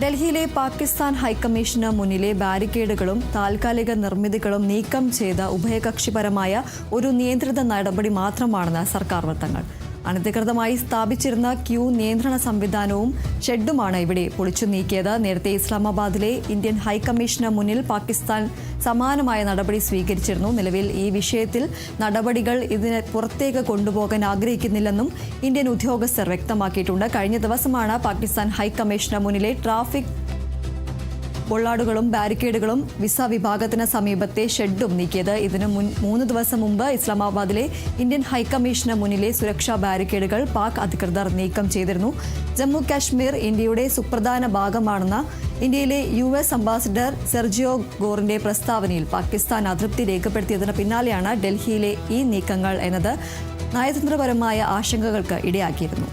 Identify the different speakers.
Speaker 1: ഡൽഹിയിലെ പാകിസ്ഥാൻ ഹൈക്കമ്മീഷന് മുന്നിലെ ബാരിക്കേഡുകളും താൽക്കാലിക നിർമ്മിതികളും നീക്കം ചെയ്ത ഉഭയകക്ഷിപരമായ ഒരു നിയന്ത്രിത നടപടി മാത്രമാണെന്ന് സർക്കാർ വൃത്തങ്ങൾ. അനധികൃതമായി സ്ഥാപിച്ചിരുന്ന ക്യൂ നിയന്ത്രണ സംവിധാനവും ഷെഡുമാണ് ഇവിടെ പൊളിച്ചു നീക്കിയത്. നേരത്തെ ഇസ്ലാമാബാദിലെ ഇന്ത്യൻ ഹൈക്കമ്മീഷന് മുന്നിൽ പാകിസ്ഥാൻ സമാനമായ നടപടി സ്വീകരിച്ചിരുന്നു. നിലവിൽ ഈ വിഷയത്തിൽ നടപടികൾ ഇതിന് പുറത്തേക്ക് കൊണ്ടുപോകാൻ ആഗ്രഹിക്കുന്നില്ലെന്നും ഇന്ത്യൻ ഉദ്യോഗസ്ഥർ വ്യക്തമാക്കിയിട്ടുണ്ട്. കഴിഞ്ഞ ദിവസമാണ് പാകിസ്ഥാൻ ഹൈക്കമ്മീഷന് മുന്നിലെ ട്രാഫിക് ബൊള്ളാർഡുകളും ബാരിക്കേഡുകളും വിസ വിഭാഗത്തിന് സമീപത്തെ ഷെഡും നീക്കിയത്. ഇതിന് 3 ദിവസം മുമ്പ് ഇസ്ലാമാബാദിലെ ഇന്ത്യൻ ഹൈക്കമ്മീഷന് മുന്നിലെ സുരക്ഷാ ബാരിക്കേഡുകൾ പാക് അധികൃതർ നീക്കം ചെയ്തിരുന്നു. ജമ്മു കാശ്മീർ ഇന്ത്യയുടെ സുപ്രധാന ഭാഗമാണെന്ന ഇന്ത്യയിലെ US അംബാസിഡർ സെർജിയോ ഗോറിന്റെ പ്രസ്താവനയിൽ പാകിസ്ഥാൻ അതൃപ്തി രേഖപ്പെടുത്തിയതിന് പിന്നാലെയാണ് ഡൽഹിയിലെ ഈ നീക്കങ്ങൾ എന്നത് നയതന്ത്രപരമായ ആശങ്കകൾക്ക് ഇടയാക്കിയിരുന്നു.